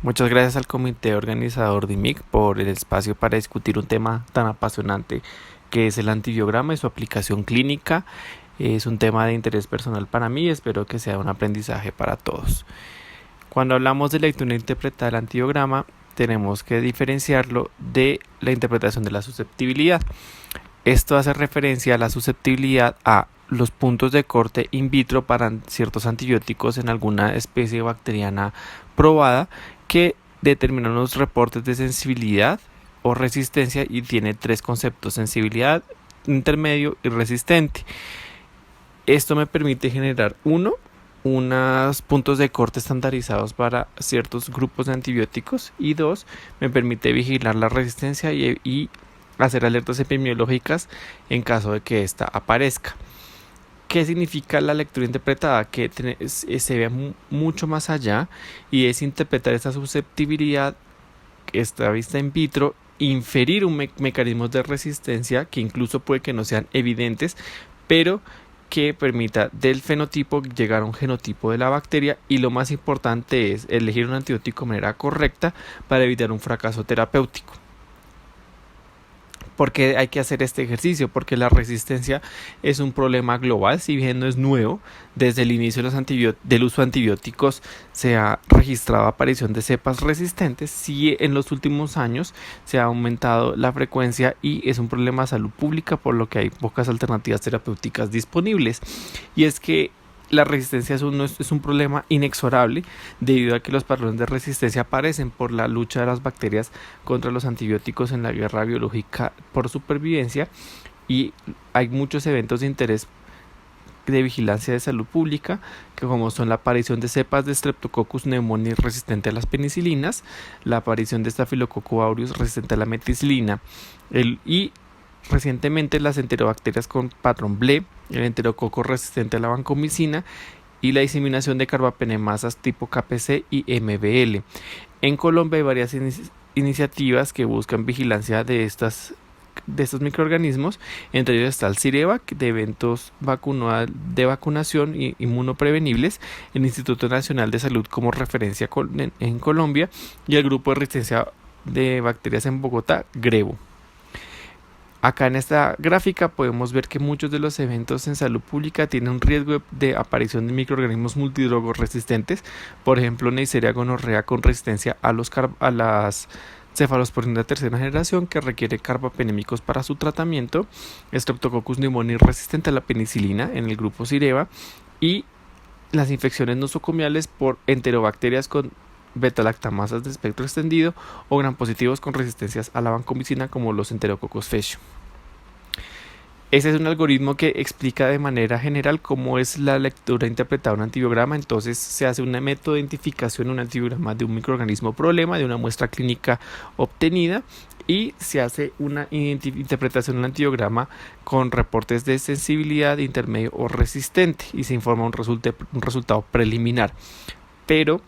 Muchas gracias al comité organizador de IMIC por el espacio para discutir un tema tan apasionante que es el antibiograma y su aplicación clínica. Es un tema de interés personal para mí y espero que sea un aprendizaje para todos. Cuando hablamos de lectura interpretada del antibiograma, tenemos que diferenciarlo de la interpretación de la susceptibilidad. Esto hace referencia a la susceptibilidad a los puntos de corte in vitro para ciertos antibióticos en alguna especie bacteriana probada que determinan unos reportes de sensibilidad o resistencia y tiene tres conceptos: sensibilidad, intermedio y resistente. Esto me permite generar unos puntos de corte estandarizados para ciertos grupos de antibióticos, y dos, me permite vigilar la resistencia y hacer alertas epidemiológicas en caso de que ésta aparezca. ¿Qué significa la lectura interpretada? Que se ve mucho más allá y es interpretar esta susceptibilidad, esta vista in vitro, inferir un mecanismos de resistencia que incluso puede que no sean evidentes, pero que permita del fenotipo llegar a un genotipo de la bacteria, y lo más importante es elegir un antibiótico de manera correcta para evitar un fracaso terapéutico. ¿Por qué hay que hacer este ejercicio? Porque la resistencia es un problema global, si bien no es nuevo. Desde el inicio del uso de antibióticos se ha registrado aparición de cepas resistentes. Sí, en los últimos años se ha aumentado la frecuencia y es un problema de salud pública, por lo que hay pocas alternativas terapéuticas disponibles. Y es que la resistencia es un problema inexorable debido a que los patrones de resistencia aparecen por la lucha de las bacterias contra los antibióticos en la guerra biológica por supervivencia, y hay muchos eventos de interés de vigilancia de salud pública, que como son la aparición de cepas de Streptococcus pneumoniae resistente a las penicilinas, la aparición de Staphylococcus aureus resistente a la meticilina, y recientemente las enterobacterias con patrón BLE, el enterococo resistente a la vancomicina y la diseminación de carbapenemasas tipo KPC y MBL. En Colombia hay varias iniciativas que buscan vigilancia de estos microorganismos. Entre ellos está el CIREVAC, de eventos de vacunación y inmunoprevenibles, el Instituto Nacional de Salud como referencia en Colombia, y el Grupo de Resistencia de Bacterias en Bogotá, GREBO. Acá en esta gráfica podemos ver que muchos de los eventos en salud pública tienen un riesgo de aparición de microorganismos multidrogos resistentes. Por ejemplo, Neisseria gonorrea con resistencia a las cefalosporinas de tercera generación, que requiere carbapenémicos para su tratamiento. Streptococcus pneumoniae resistente a la penicilina en el grupo CIREVA, y las infecciones nosocomiales por enterobacterias con beta-lactamasas de espectro extendido o gram positivos con resistencias a la vancomicina, como los enterococcus faecium. Ese es un algoritmo que explica de manera general cómo es la lectura interpretada de un antibiograma. Entonces se hace un método de identificación de un antibiograma de un microorganismo problema, de una muestra clínica obtenida, y se hace una interpretación de un antibiograma con reportes de sensibilidad, intermedio o resistente, y se informa un resultado preliminar. Pero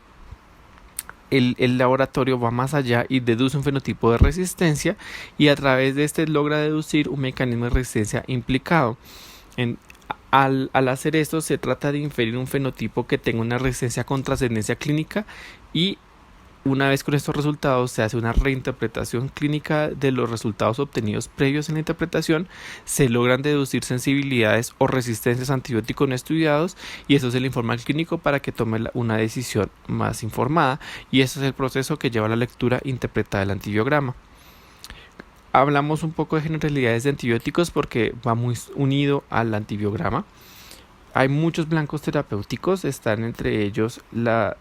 el laboratorio va más allá y deduce un fenotipo de resistencia, y a través de este logra deducir un mecanismo de resistencia implicado. Al hacer esto, se trata de inferir un fenotipo que tenga una resistencia con trascendencia clínica, y una vez con estos resultados se hace una reinterpretación clínica de los resultados obtenidos previos en la interpretación. Se logran deducir sensibilidades o resistencias a antibióticos no estudiados, y eso se le informa al clínico para que tome una decisión más informada, y ese es el proceso que lleva a la lectura interpretada del antibiograma. Hablamos un poco de generalidades de antibióticos porque va muy unido al antibiograma. Hay muchos blancos terapéuticos, están entre ellos la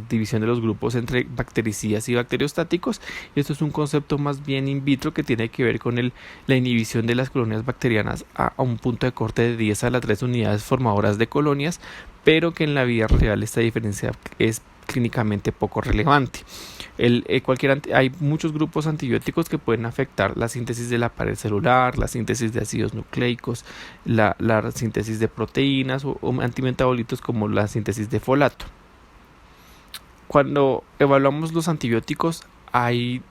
división de los grupos entre bactericidas y bacteriostáticos. Esto es un concepto más bien in vitro que tiene que ver con la inhibición de las colonias bacterianas a un punto de corte de 10 a la 3 unidades formadoras de colonias, pero que en la vida real esta diferencia es clínicamente poco relevante. Hay muchos grupos antibióticos que pueden afectar la síntesis de la pared celular, la síntesis de ácidos nucleicos, la síntesis de proteínas o antimetabolitos, como la síntesis de folato. Cuando evaluamos los antibióticos, hay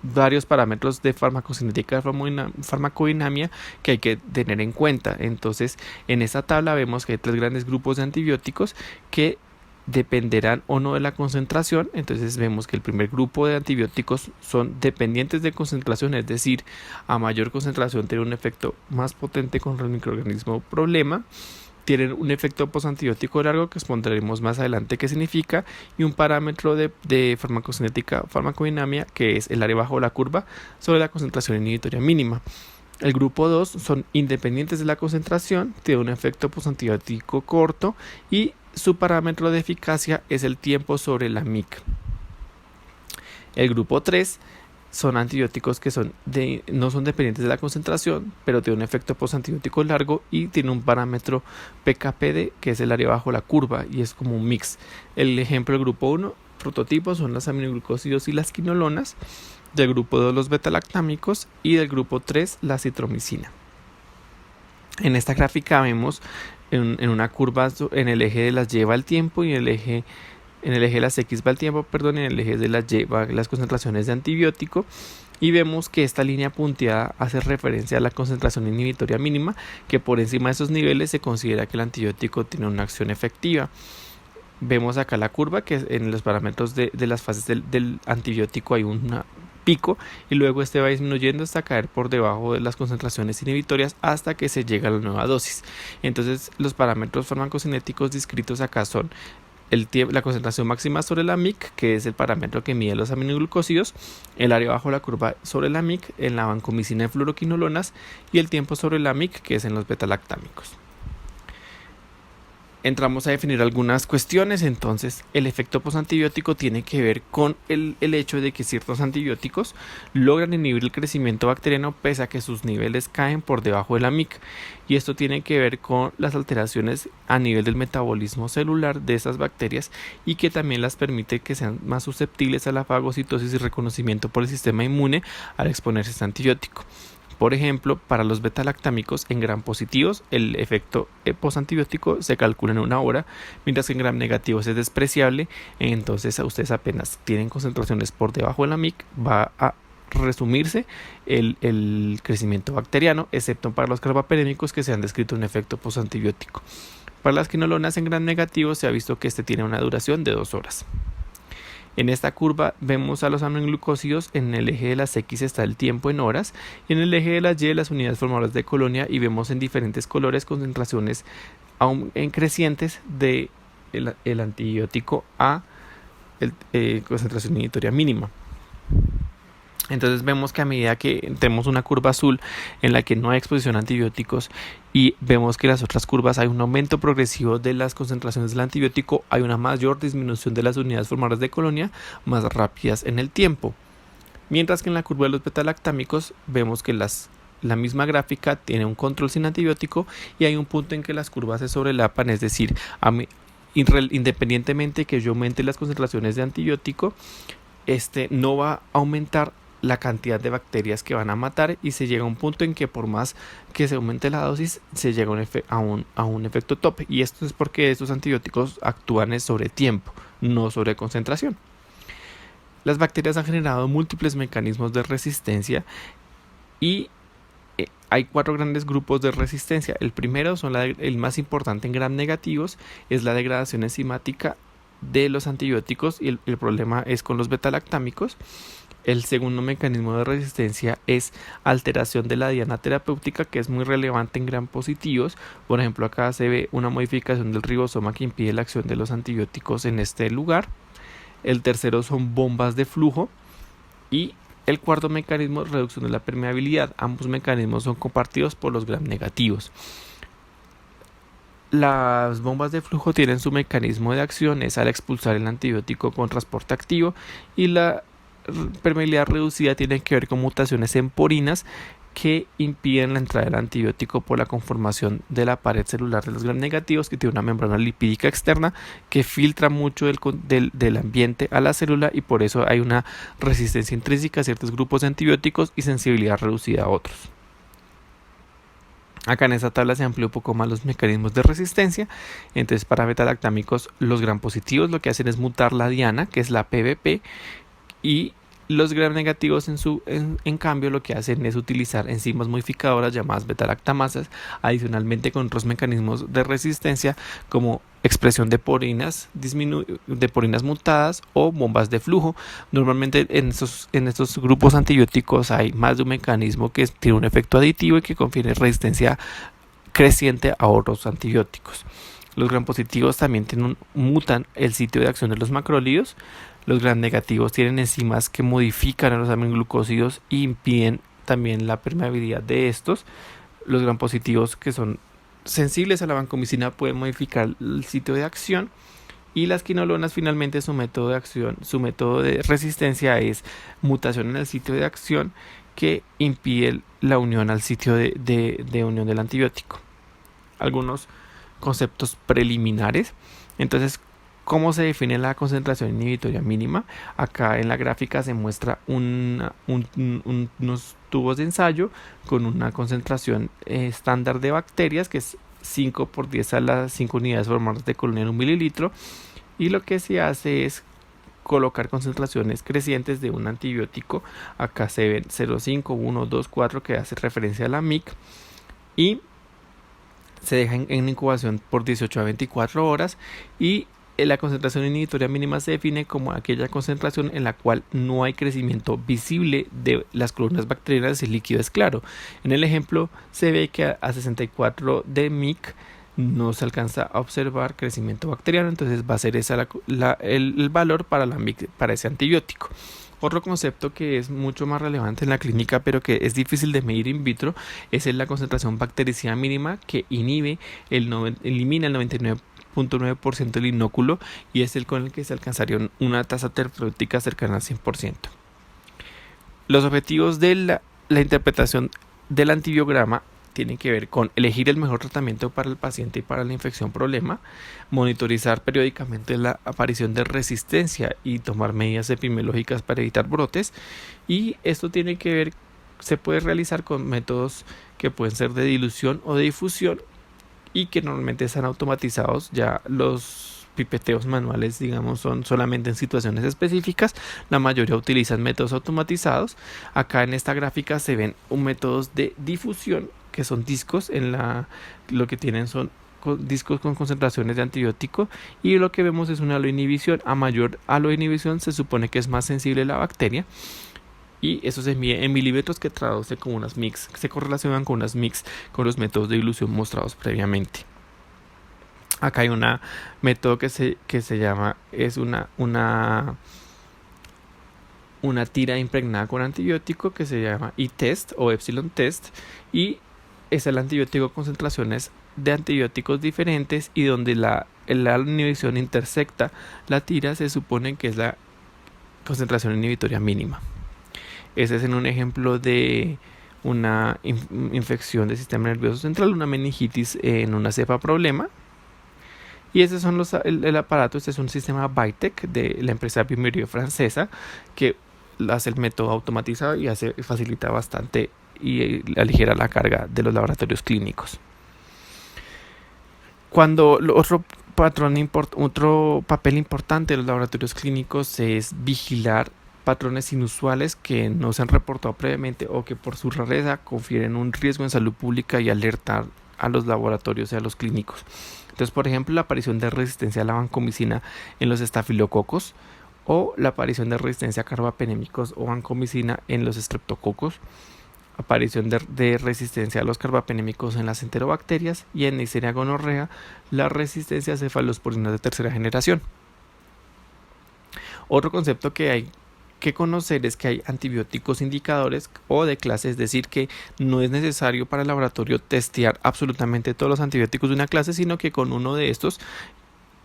varios parámetros de farmacocinética y farmacodinamia que hay que tener en cuenta. Entonces, en esta tabla vemos que hay tres grandes grupos de antibióticos que dependerán o no de la concentración. Entonces vemos que el primer grupo de antibióticos son dependientes de concentración, es decir, a mayor concentración tiene un efecto más potente contra el microorganismo problema. Tienen un efecto postantibiótico largo que expondremos más adelante qué significa, y un parámetro de farmacocinética farmacodinamia, que es el área bajo la curva sobre la concentración inhibitoria mínima. El grupo 2 son independientes de la concentración, tiene un efecto postantibiótico corto y su parámetro de eficacia es el tiempo sobre la MIC. El grupo 3 son antibióticos que no son dependientes de la concentración, pero tienen un efecto postantibiótico largo y tiene un parámetro PKPD, que es el área bajo la curva, y es como un mix. El ejemplo del grupo 1, prototipos, son las aminoglucósidos y las quinolonas. Del grupo 2, los betalactámicos, y del grupo 3, la citromicina. En esta gráfica vemos en una curva en el eje de las Y va el tiempo y en el eje de las X va el tiempo, y en el eje de las Y va las concentraciones de antibiótico, y vemos que esta línea punteada hace referencia a la concentración inhibitoria mínima, que por encima de esos niveles se considera que el antibiótico tiene una acción efectiva. Vemos acá la curva que en los parámetros de las fases del antibiótico hay un pico y luego este va disminuyendo hasta caer por debajo de las concentraciones inhibitorias hasta que se llega a la nueva dosis. Entonces los parámetros farmacocinéticos descritos acá son la concentración máxima sobre la MIC, que es el parámetro que mide los aminoglucósidos, el área bajo la curva sobre la MIC en la vancomicina y fluoroquinolonas, y el tiempo sobre la MIC, que es en los betalactámicos. Entramos a definir algunas cuestiones. Entonces, el efecto postantibiótico tiene que ver con el hecho de que ciertos antibióticos logran inhibir el crecimiento bacteriano pese a que sus niveles caen por debajo de la MIC, y esto tiene que ver con las alteraciones a nivel del metabolismo celular de esas bacterias, y que también las permite que sean más susceptibles a la fagocitosis y reconocimiento por el sistema inmune al exponerse a este antibiótico. Por ejemplo, para los betalactámicos en gram positivos, el efecto postantibiótico se calcula en 1 hora, mientras que en gram negativos es despreciable. Entonces, ustedes apenas tienen concentraciones por debajo de la MIC, va a resumirse el crecimiento bacteriano, excepto para los carbapenémicos, que se han descrito un efecto postantibiótico. Para las quinolonas en gram negativo se ha visto que este tiene una duración de 2 horas. En esta curva vemos a los aminoglucósidos. En el eje de las X está el tiempo en horas y en el eje de las Y las unidades formadoras de colonia, y vemos en diferentes colores concentraciones aún crecientes de el antibiótico a concentración inhibitoria mínima. Entonces vemos que a medida que tenemos una curva azul en la que no hay exposición a antibióticos, y vemos que en las otras curvas hay un aumento progresivo de las concentraciones del antibiótico, hay una mayor disminución de las unidades formadoras de colonia más rápidas en el tiempo. Mientras que en la curva de los betalactámicos vemos que la misma gráfica tiene un control sin antibiótico y hay un punto en que las curvas se sobrelapan, es decir, independientemente que yo aumente las concentraciones de antibiótico, no va a aumentar la cantidad de bacterias que van a matar, y se llega a un punto en que por más que se aumente la dosis se llega a un efecto top, y esto es porque estos antibióticos actúan sobre tiempo, no sobre concentración. Las bacterias han generado múltiples mecanismos de resistencia y hay 4 grandes grupos de resistencia. El primero, el más importante en gram negativos, es la degradación enzimática de los antibióticos, y el problema es con los betalactámicos. El segundo mecanismo de resistencia es alteración de la diana terapéutica, que es muy relevante en gram positivos. Por ejemplo, acá se ve una modificación del ribosoma que impide la acción de los antibióticos en este lugar. El tercero son bombas de flujo, y el cuarto mecanismo es reducción de la permeabilidad. Ambos mecanismos son compartidos por los gram negativos. Las bombas de flujo tienen su mecanismo de acción es al expulsar el antibiótico con transporte activo, y la permeabilidad reducida tiene que ver con mutaciones en porinas que impiden la entrada del antibiótico por la conformación de la pared celular de los gram negativos, que tiene una membrana lipídica externa que filtra mucho del ambiente a la célula, y por eso hay una resistencia intrínseca a ciertos grupos de antibióticos y sensibilidad reducida a otros. Acá en esta tabla se amplió un poco más los mecanismos de resistencia. Entonces, para betalactámicos, los gram positivos lo que hacen es mutar la diana, que es la PBP, y Los gram negativos en cambio lo que hacen es utilizar enzimas modificadoras llamadas beta-lactamasas, adicionalmente con otros mecanismos de resistencia como expresión de porinas, de porinas mutadas o bombas de flujo. Normalmente en estos grupos antibióticos hay más de un mecanismo que tiene un efecto aditivo y que confiere resistencia creciente a otros antibióticos. Los gram positivos también mutan el sitio de acción de los macrólidos. Los gram negativos tienen enzimas que modifican a los aminoglucósidos e impiden también la permeabilidad de estos. Los gram positivos, que son sensibles a la vancomicina, pueden modificar el sitio de acción. Y las quinolonas, finalmente, su método de resistencia es mutación en el sitio de acción que impide la unión al sitio de unión del antibiótico. Algunos conceptos preliminares. Entonces, ¿cómo se define la concentración inhibitoria mínima? Acá en la gráfica se muestra unos tubos de ensayo con una concentración estándar de bacterias, que es 5 por 10 a las 5 unidades formadas de colonia en un mililitro. Y lo que se hace es colocar concentraciones crecientes de un antibiótico. Acá se ven 0,5, 1, 2, 4, que hace referencia a la MIC. Y se deja en incubación por 18 a 24 horas y la concentración inhibitoria mínima se define como aquella concentración en la cual no hay crecimiento visible de las colonias bacterianas y el líquido es claro. En el ejemplo se ve que a 64 de MIC no se alcanza a observar crecimiento bacteriano, entonces va a ser esa el valor para la MIC, para ese antibiótico. Otro concepto que es mucho más relevante en la clínica, pero que es difícil de medir in vitro, es la concentración bactericida mínima, que elimina el 99.9% del inóculo y es el con el que se alcanzaría una tasa terapéutica cercana al 100%. Los objetivos de la interpretación del antibiograma tienen que ver con elegir el mejor tratamiento para el paciente y para la infección problema, monitorizar periódicamente la aparición de resistencia y tomar medidas epidemiológicas para evitar brotes. Y esto se puede realizar con métodos que pueden ser de dilución o de difusión y que normalmente están automatizados. Ya los pipeteos manuales, digamos, son solamente en situaciones específicas. La mayoría utilizan métodos automatizados. Acá en esta gráfica se ven métodos de difusión, que son discos. Lo que tienen son discos con concentraciones de antibiótico, y lo que vemos es una aloinhibición. A mayor aloinhibición se supone que es más sensible la bacteria, y eso se mide en milímetros, que traduce como unas mix, se correlacionan con unas mix con los métodos de dilución mostrados previamente. Acá hay un método que se llama, es una tira impregnada con antibiótico, que se llama E-test o Epsilon test, y es el antibiótico con concentraciones de antibióticos diferentes, y donde la inhibición intersecta la tira, se supone que es la concentración inhibitoria mínima. Ese es en un ejemplo de una infección del sistema nervioso central, una meningitis en una cepa problema. Y esos son el aparato. Este es un sistema Vitek de la empresa Biomério francesa, que hace el método automatizado y facilita bastante y aligera la carga de los laboratorios clínicos. Otro papel importante de los laboratorios clínicos es vigilar patrones inusuales que no se han reportado previamente o que por su rareza confieren un riesgo en salud pública, y alertar a los laboratorios y a los clínicos. Entonces, por ejemplo, la aparición de resistencia a la vancomicina en los estafilococos, o la aparición de resistencia a carbapenémicos o vancomicina en los estreptococos, aparición de resistencia a los carbapenémicos en las enterobacterias, y en Neisseria gonorrea la resistencia a cefalosporinas de tercera generación. Otro concepto que hay que conocer es que hay antibióticos indicadores o de clase, es decir, que no es necesario para el laboratorio testear absolutamente todos los antibióticos de una clase, sino que con uno de estos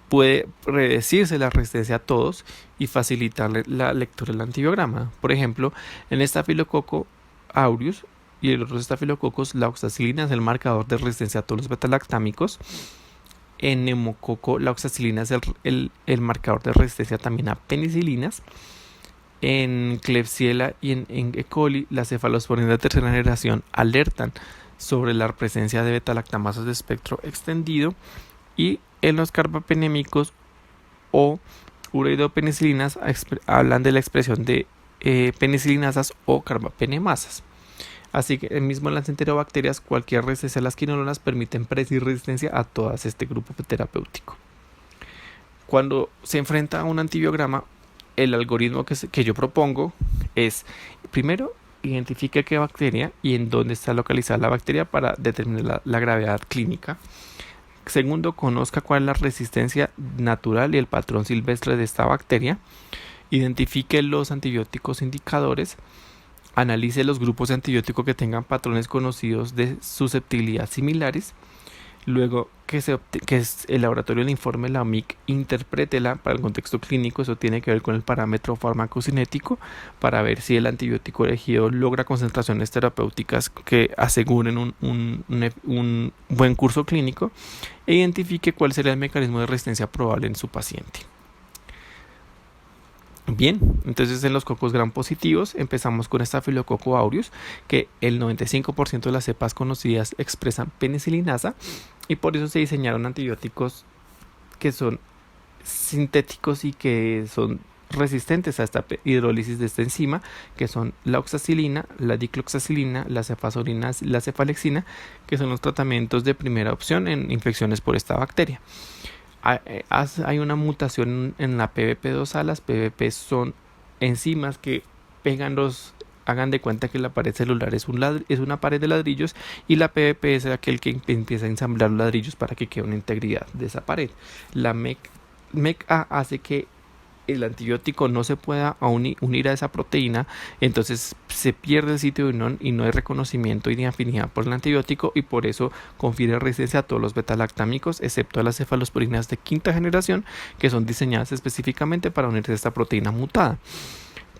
puede predecirse la resistencia a todos y facilitarle la lectura del antibiograma. Por ejemplo, en el estafilococo aureus y en otros estafilococos, la oxacilina es el marcador de resistencia a todos los betalactámicos. En neumococo, la oxacilina es el marcador de resistencia también a penicilinas. En Klebsiella y en E. coli, las cefalosporinas de tercera generación alertan sobre la presencia de betalactamasas de espectro extendido. Y en los carbapenémicos o ureidopenicilinas hablan de la expresión de penicilinasas o carbapenemasas. Así que mismo en las enterobacterias, cualquier resistencia a las quinolonas permiten predecir resistencia a todas este grupo terapéutico. Cuando se enfrenta a un antibiograma, el algoritmo que yo propongo es, primero, identifique qué bacteria y en dónde está localizada la bacteria para determinar la gravedad clínica. Segundo, conozca cuál es la resistencia natural y el patrón silvestre de esta bacteria. Identifique los antibióticos indicadores. Analice los grupos de antibióticos que tengan patrones conocidos de susceptibilidad similares. Luego que el laboratorio le informe la MIC, interprétela para el contexto clínico. Eso tiene que ver con el parámetro farmacocinético para ver si el antibiótico elegido logra concentraciones terapéuticas que aseguren un buen curso clínico, e identifique cuál sería el mecanismo de resistencia probable en su paciente. Bien, entonces en los cocos gram positivos empezamos con Staphylococcus aureus, que el 95% de las cepas conocidas expresan penicilinasa, y por eso se diseñaron antibióticos que son sintéticos y que son resistentes a esta hidrólisis de esta enzima, que son la oxacilina, la dicloxacilina, la cefazolina, la cefalexina, que son los tratamientos de primera opción en infecciones por esta bacteria. Hay una mutación en la PBP2A. Las PBP son enzimas que hagan de cuenta que la pared celular es una pared de ladrillos, y la PBP es aquel que empieza a ensamblar los ladrillos para que quede una integridad de esa pared. La MECA hace que el antibiótico no se pueda unir a esa proteína, entonces se pierde el sitio de unión y no hay reconocimiento y ni afinidad por el antibiótico, y por eso confiere resistencia a todos los betalactámicos, excepto a las cefalosporinas de quinta generación, que son diseñadas específicamente para unirse a esta proteína mutada.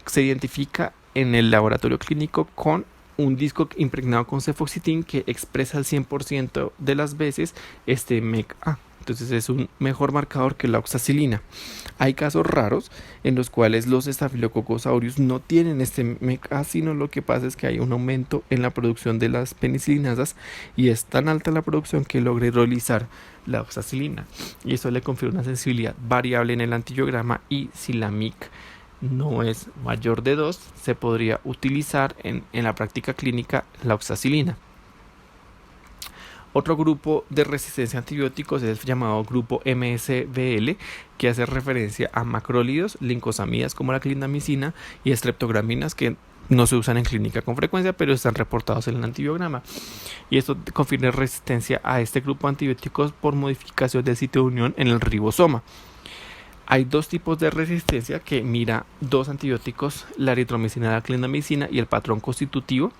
Se identifica en el laboratorio clínico con un disco impregnado con cefoxitin que expresa al 100% de las veces este MECA. Entonces es un mejor marcador que la oxacilina. Hay casos raros en los cuales los Staphylococcus aureus no tienen este MECA, sino lo que pasa es que hay un aumento en la producción de las penicilinasas, y es tan alta la producción que logra hidrolizar la oxacilina, y eso le confiere una sensibilidad variable en el antibiograma, y si la MIC no es mayor de 2, se podría utilizar en la práctica clínica la oxacilina. Otro grupo de resistencia a antibióticos es el llamado grupo MSBL, que hace referencia a macrólidos, lincosamidas como la clindamicina y estreptograminas, que no se usan en clínica con frecuencia, pero están reportados en el antibiograma. Y esto confiere resistencia a este grupo de antibióticos por modificación del sitio de unión en el ribosoma. Hay dos tipos de resistencia que mira dos antibióticos, la eritromicina y la clindamicina, y el patrón constitutivo,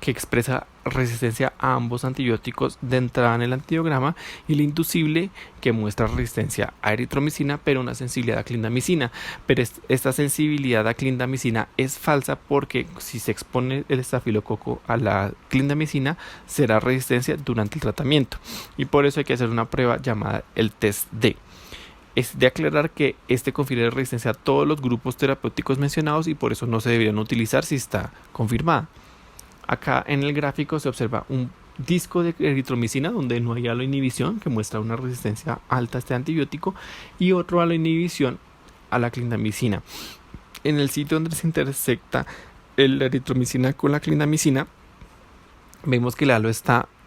que expresa resistencia a ambos antibióticos de entrada en el antibiograma, y el inducible, que muestra resistencia a eritromicina pero una sensibilidad a clindamicina. Pero esta sensibilidad a clindamicina es falsa, porque si se expone el estafilococo a la clindamicina será resistencia durante el tratamiento, y por eso hay que hacer una prueba llamada el test D. Es de aclarar que este confiere resistencia a todos los grupos terapéuticos mencionados, y por eso no se deberían utilizar si está confirmada. Acá en el gráfico se observa un disco de eritromicina donde no hay haloinhibición, que muestra una resistencia alta a este antibiótico, y otro haloinhibición a la clindamicina. En el sitio donde se intersecta la eritromicina con la clindamicina, vemos que el halo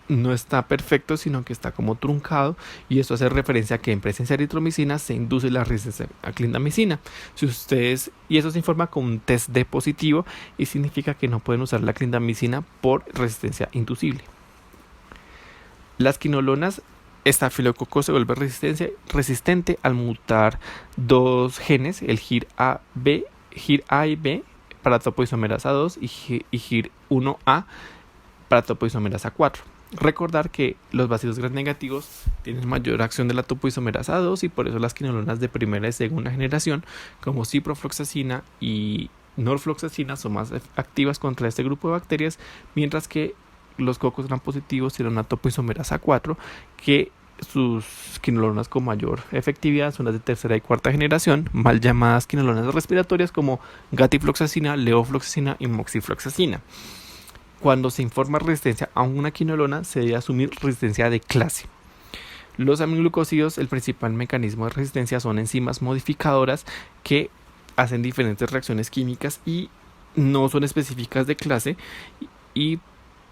no está perfecto, sino que está como truncado, y esto hace referencia a que en presencia de eritromicina se induce la resistencia a clindamicina. Y eso se informa con un test D positivo, y significa que no pueden usar la clindamicina por resistencia inducible. Las quinolonas, Staphylococcus se vuelve resistente al mutar dos genes, el GIR A y B para topoisomerasa 2 y GIR 1A para topoisomerasa 4. Recordar que los bacilos gram negativos tienen mayor acción de la topoisomerasa 2, y por eso las quinolonas de primera y segunda generación, como ciprofloxacina y norfloxacina, son más activas contra este grupo de bacterias, mientras que los cocos gram positivos tienen una topoisomerasa 4, que sus quinolonas con mayor efectividad son las de tercera y cuarta generación, mal llamadas quinolonas respiratorias, como gatifloxacina, levofloxacina y moxifloxacina. Cuando se informa resistencia a una quinolona, se debe asumir resistencia de clase. Los aminoglucósidos, el principal mecanismo de resistencia son enzimas modificadoras que hacen diferentes reacciones químicas, y no son específicas de clase y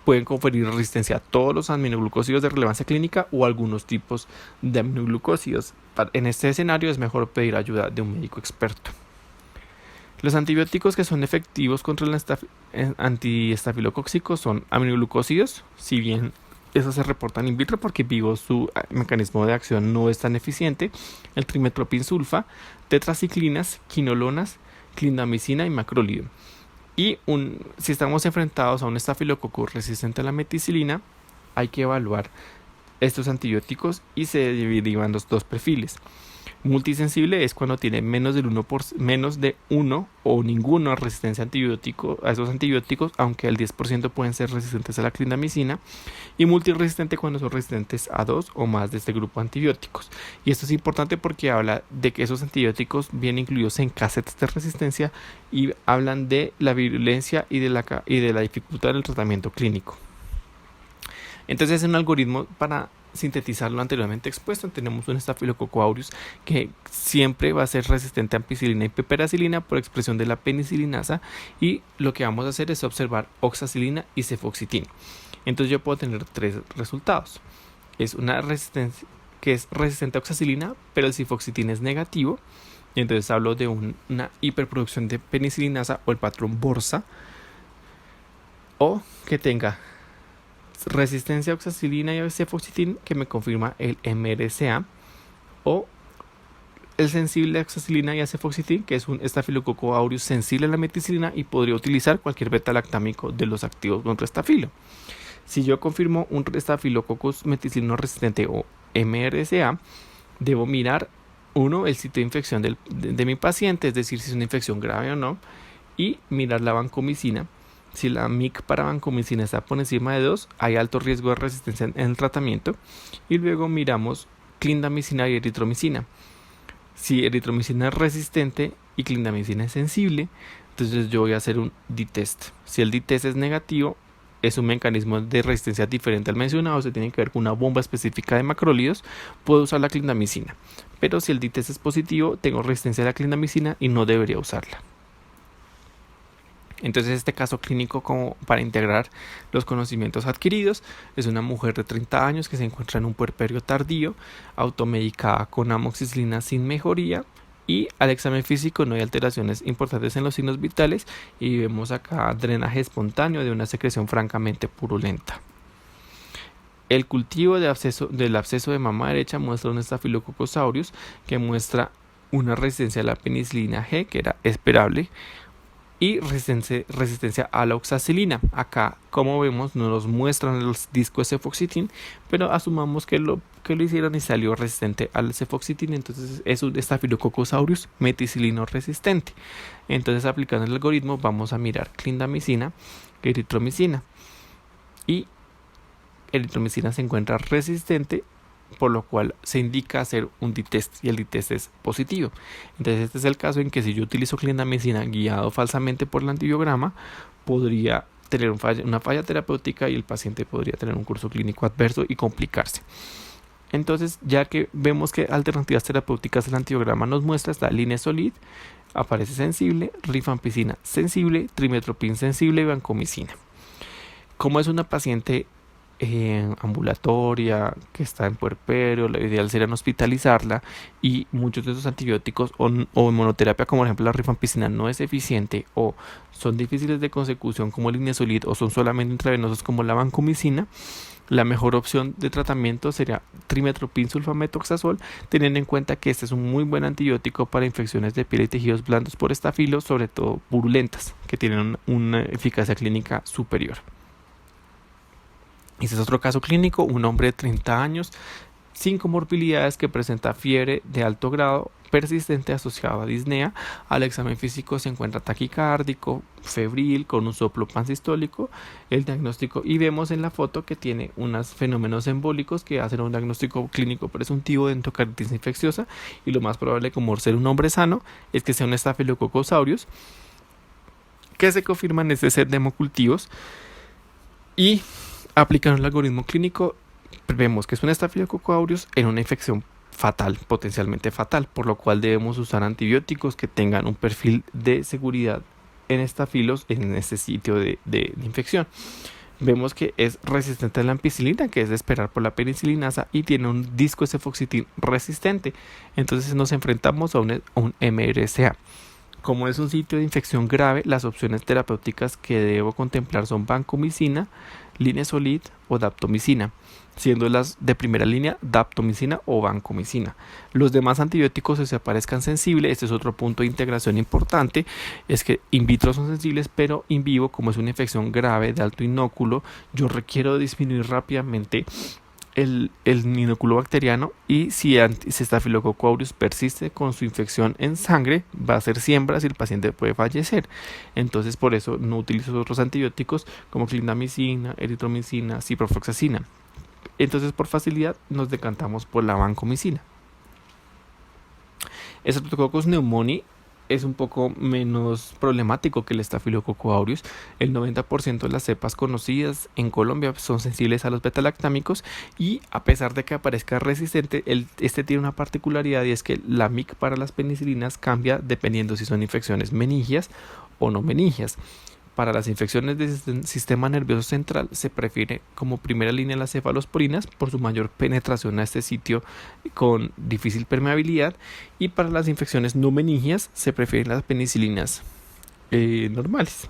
pueden conferir resistencia a todos los aminoglucósidos de relevancia clínica o algunos tipos de aminoglucósidos. En este escenario es mejor pedir ayuda de un médico experto. Los antibióticos que son efectivos contra el antiestafilocócico son aminoglucósidos, si bien esos se reportan in vitro porque vivo su mecanismo de acción no es tan eficiente, el trimethoprim sulfa, tetraciclinas, quinolonas, clindamicina y macrolide. Y si estamos enfrentados a un estafilococo resistente a la meticilina, hay que evaluar estos antibióticos y se derivan los dos perfiles. Multisensible es cuando tiene menos de 1 o ninguna resistencia a esos antibióticos, aunque el 10% pueden ser resistentes a la clindamicina. Y multiresistente cuando son resistentes a 2 o más de este grupo de antibióticos. Y esto es importante porque habla de que esos antibióticos vienen incluidos en casetas de resistencia y hablan de la virulencia y de la dificultad del tratamiento clínico. Entonces es un algoritmo para sintetizar lo anteriormente expuesto. Tenemos un Staphylococcus aureus que siempre va a ser resistente a ampicilina y piperacilina por expresión de la penicilinasa, y lo que vamos a hacer es observar oxacilina y cefoxitin. Entonces yo puedo tener tres resultados. Es una resistencia que es resistente a oxacilina, pero el cefoxitin es negativo, y entonces hablo de una hiperproducción de penicilinasa o el patrón Borsa, o que tenga resistencia a oxacilina y a cefoxitin, que me confirma el MRSA, o el sensible a oxacilina y a cefoxitin, que es un Staphylococcus aureus sensible a la meticilina y podría utilizar cualquier beta-lactámico de los activos contra estafilo. Si yo confirmo un Staphylococcus meticilino resistente o MRSA, debo mirar el sitio de infección de mi paciente, es decir, si es una infección grave o no, y mirar la vancomicina. Si la MIC para vancomicina está por encima de 2, hay alto riesgo de resistencia en el tratamiento. Y luego miramos clindamicina y eritromicina. Si eritromicina es resistente y clindamicina es sensible, entonces yo voy a hacer un D-test. Si el D-test es negativo, es un mecanismo de resistencia diferente al mencionado, se tiene que ver con una bomba específica de macrólidos, puedo usar la clindamicina. Pero si el D-test es positivo, tengo resistencia a la clindamicina y no debería usarla. Entonces este caso clínico, como para integrar los conocimientos adquiridos, es una mujer de 30 años que se encuentra en un puerperio tardío, automedicada con amoxicilina sin mejoría, y al examen físico no hay alteraciones importantes en los signos vitales, y vemos acá drenaje espontáneo de una secreción francamente purulenta. El cultivo del absceso de mama derecha muestra un Staphylococcus aureus que muestra una resistencia a la penicilina G, que era esperable, y resistencia a la oxacilina. Acá, como vemos, no nos muestran los discos de cefoxitin, pero asumamos que lo hicieron y salió resistente al cefoxitin, entonces es un Staphylococcus aureus meticilino resistente. Entonces, aplicando el algoritmo, vamos a mirar clindamicina, eritromicina, y eritromicina se encuentra resistente, por lo cual se indica hacer un D-test y el D-test es positivo. Entonces este es el caso en que si yo utilizo clindamicina guiado falsamente por el antibiograma, podría tener una falla terapéutica y el paciente podría tener un curso clínico adverso y complicarse. Entonces, ya que vemos que alternativas terapéuticas el antibiograma nos muestra, está Linezolid, aparece sensible, rifampicina sensible, trimethoprim sensible y vancomicina. Como es una paciente ambulatoria, que está en puerperio, lo ideal sería no hospitalizarla, y muchos de esos antibióticos o inmunoterapia, como por ejemplo la rifampicina, no es eficiente o son difíciles de consecución como el Linezolid, o son solamente intravenosos como la vancomicina, la mejor opción de tratamiento sería trimethoprim sulfametoxazol, teniendo en cuenta que este es un muy buen antibiótico para infecciones de piel y tejidos blandos por estafilo, sobre todo purulentas, que tienen una eficacia clínica superior. Este es otro caso clínico, un hombre de 30 años, sin comorbilidades, que presenta fiebre de alto grado persistente asociada a disnea. Al examen físico se encuentra taquicárdico, febril, con un soplo pansistólico. El diagnóstico, y vemos en la foto que tiene unos fenómenos embólicos que hacen un diagnóstico clínico presuntivo de endocarditis infecciosa, y lo más probable, como ser un hombre sano, es que sea un Staphylococcus aureus, que se confirma en este set de hemocultivos. Y aplicando el algoritmo clínico, vemos que es un Staphylococcus aureus en una infección fatal, potencialmente fatal, por lo cual debemos usar antibióticos que tengan un perfil de seguridad en estafilos en este sitio de infección. Vemos que es resistente a la ampicilina, que es de esperar por la penicilinasa, y tiene un disco cefoxitin resistente. Entonces nos enfrentamos a un MRSA. Como es un sitio de infección grave, las opciones terapéuticas que debo contemplar son vancomicina, linezolid o daptomicina, siendo las de primera línea daptomicina o vancomicina. Los demás antibióticos se aparezcan sensibles. Este es otro punto de integración importante, es que in vitro son sensibles, pero in vivo, como es una infección grave de alto inóculo, yo requiero disminuir rápidamente el inóculo bacteriano, y si Staphylococcus aureus persiste con su infección en sangre, va a ser siembras y el paciente puede fallecer. Entonces por eso no utilizo otros antibióticos como clindamicina, eritromicina, ciprofloxacina. Entonces por facilidad nos decantamos por la vancomicina. El Streptococcus pneumoniae es un poco menos problemático que el Staphylococcus aureus. El 90% de las cepas conocidas en Colombia son sensibles a los betalactámicos, y a pesar de que aparezca resistente, este tiene una particularidad, y es que la MIC para las penicilinas cambia dependiendo si son infecciones meningias o no meningias. Para las infecciones del sistema nervioso central se prefiere como primera línea las cefalosporinas por su mayor penetración a este sitio con difícil permeabilidad, y para las infecciones no meningias se prefieren las penicilinas normales.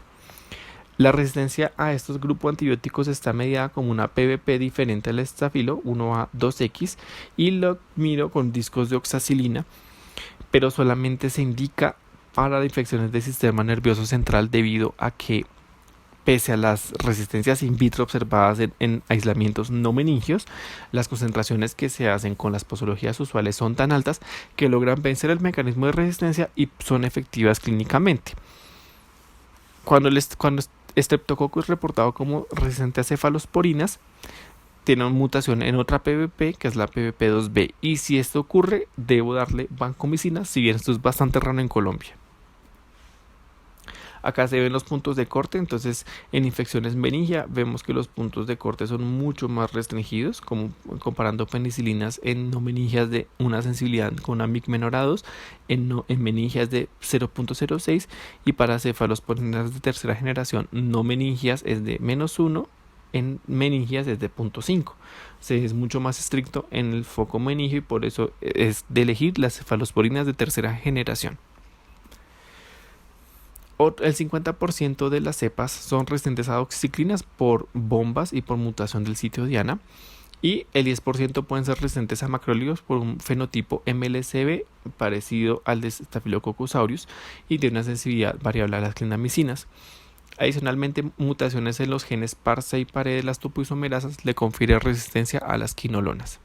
La resistencia a estos grupos antibióticos está mediada como una PVP diferente al estafilo 1A2X, y lo miro con discos de oxacilina, pero solamente se indica para infecciones del sistema nervioso central, debido a que, pese a las resistencias in vitro observadas en aislamientos no meningios, las concentraciones que se hacen con las posologías usuales son tan altas que logran vencer el mecanismo de resistencia y son efectivas clínicamente. Cuando Streptococcus es reportado como resistente a cefalosporinas, tiene una mutación en otra PVP, que es la PVP2B, y si esto ocurre, debo darle vancomicina, si bien esto es bastante raro en Colombia. Acá se ven los puntos de corte. Entonces en infecciones meningia vemos que los puntos de corte son mucho más restringidos, como comparando penicilinas en no meningias de una sensibilidad con una MIC menor a 2, en meningias de 0.06, y para cefalosporinas de tercera generación no meningias es de -1, en meningias es de 0.5. Se es mucho más estricto en el foco meningio, y por eso es de elegir las cefalosporinas de tercera generación. El 50% de las cepas son resistentes a doxiciclinas por bombas y por mutación del sitio Diana, y el 10% pueden ser resistentes a macrólidos por un fenotipo MLCB parecido al de Staphylococcus aureus, y tiene una sensibilidad variable a las clindamicinas. Adicionalmente, mutaciones en los genes PAR6 y PARE de las topoisomerasas le confieren resistencia a las quinolonas.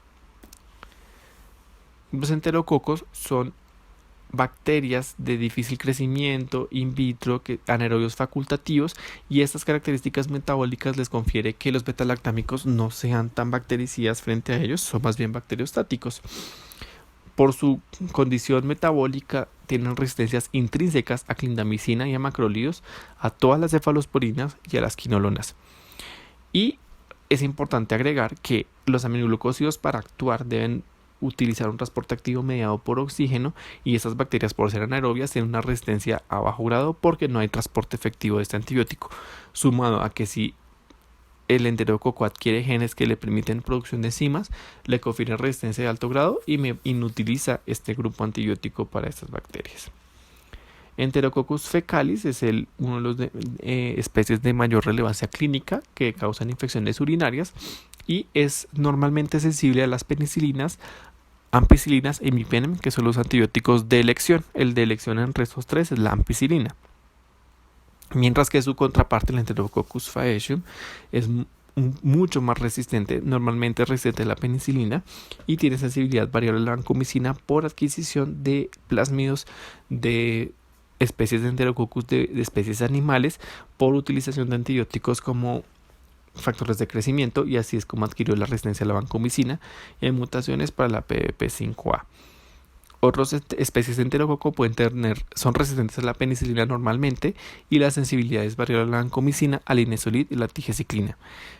Los enterococos son bacterias de difícil crecimiento in vitro, anaerobios facultativos, y estas características metabólicas les confiere que los betalactámicos no sean tan bactericidas frente a ellos, son más bien bacteriostáticos. Por su condición metabólica tienen resistencias intrínsecas a clindamicina y a macrólidos, a todas las cefalosporinas y a las quinolonas. Y es importante agregar que los aminoglucósidos, para actuar, deben utilizar un transporte activo mediado por oxígeno, y estas bacterias, por ser anaerobias, tienen una resistencia a bajo grado porque no hay transporte efectivo de este antibiótico, sumado a que si el enterococo adquiere genes que le permiten producción de enzimas, le confiere resistencia de alto grado y me inutiliza este grupo antibiótico para estas bacterias. Enterococcus fecalis es uno de los especies de mayor relevancia clínica que causan infecciones urinarias, y es normalmente sensible a las penicilinas, ampicilinas e imipenem, que son los antibióticos de elección. El de elección entre estos tres es la ampicilina, mientras que su contraparte, el Enterococcus faecium, es mucho más resistente, normalmente resistente a la penicilina, y tiene sensibilidad variable a la vancomicina por adquisición de plásmidos de especies de Enterococcus de especies animales, por utilización de antibióticos como factores de crecimiento, y así es como adquirió la resistencia a la vancomicina, y hay mutaciones para la PVP5A. Otras especies de enterococo son resistentes a la penicilina normalmente, y la sensibilidad es variable a la vancomicina, al linezolid y la tigecyclina.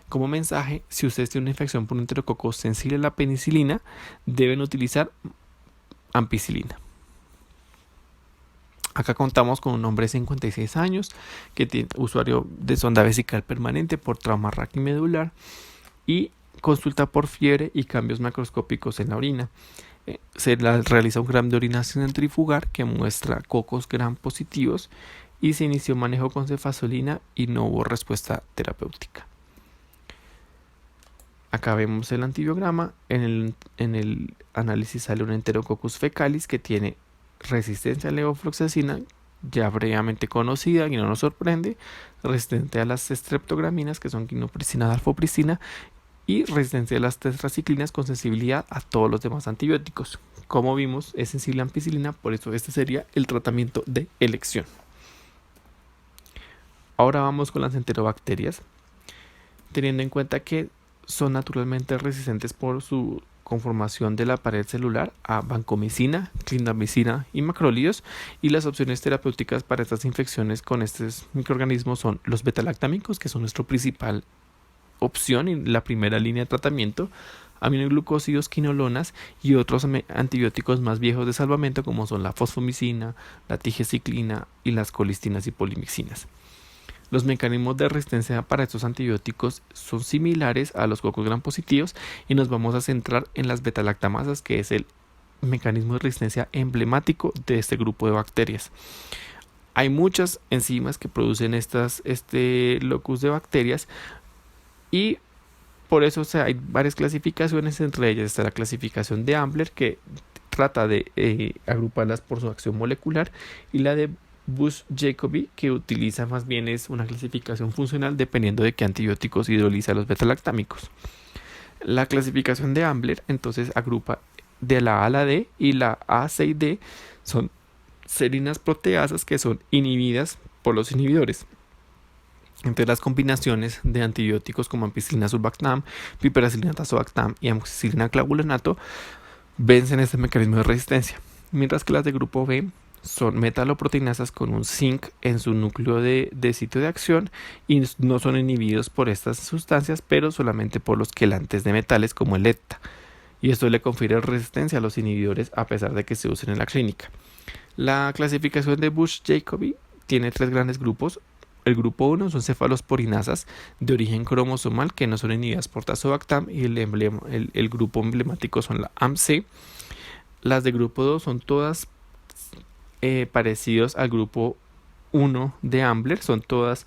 Como mensaje, si ustedes tienen una infección por un enterococo sensible a la penicilina, deben utilizar ampicilina. Acá contamos con un hombre de 56 años que tiene usuario de sonda vesical permanente por trauma raquimedular y consulta por fiebre y cambios macroscópicos en la orina. Se realiza un gram de orina centrifugar que muestra cocos gram positivos y se inició manejo con cefazolina y no hubo respuesta terapéutica. Acá vemos el antibiograma. En el análisis sale un Enterococcus fecalis que tiene resistencia a la levofloxacina, ya previamente conocida y no nos sorprende, resistente a las streptograminas que son quinopricina, dalfoprisina, y resistencia a las tetraciclinas con sensibilidad a todos los demás antibióticos. Como vimos, es sensible a ampicilina, por eso este sería el tratamiento de elección. Ahora vamos con las enterobacterias, teniendo en cuenta que son naturalmente resistentes por su conformación de la pared celular a vancomicina, clindamicina y macrólidos, y las opciones terapéuticas para estas infecciones con estos microorganismos son los betalactámicos, que son nuestra principal opción en la primera línea de tratamiento, aminoglucósidos, quinolonas y otros antibióticos más viejos de salvamento como son la fosfomicina, la tigeciclina y las colistinas y polimixinas. Los mecanismos de resistencia para estos antibióticos son similares a los cocos gram positivos y nos vamos a centrar en las betalactamasas, que es el mecanismo de resistencia emblemático de este grupo de bacterias. Hay muchas enzimas que producen este locus de bacterias y por eso hay varias clasificaciones. Entre ellas está la clasificación de Ambler, que trata de agruparlas por su acción molecular, y la de Bush-Jacoby, que utiliza más bien es una clasificación funcional dependiendo de qué antibióticos hidroliza los betalactámicos. La clasificación de Ambler entonces agrupa de la A a la D, y la A, C y D son serinas proteasas que son inhibidas por los inhibidores. Entre las combinaciones de antibióticos como ampicilina sulbactam, piperacilina tazobactam y amoxicilina clavulanato vencen este mecanismo de resistencia, mientras que las de grupo B son metaloproteinasas con un zinc en su núcleo de sitio de acción y no son inhibidos por estas sustancias, pero solamente por los quelantes de metales como el ETA, y esto le confiere resistencia a los inhibidores a pesar de que se usen en la clínica. La clasificación de Bush-Jacoby tiene tres grandes grupos. El grupo 1 son cefalosporinasas de origen cromosomal que no son inhibidas por tazobactam, y el grupo emblemático son la AMC. Las de grupo 2 son todas parecidos al grupo 1 de Ambler, son todas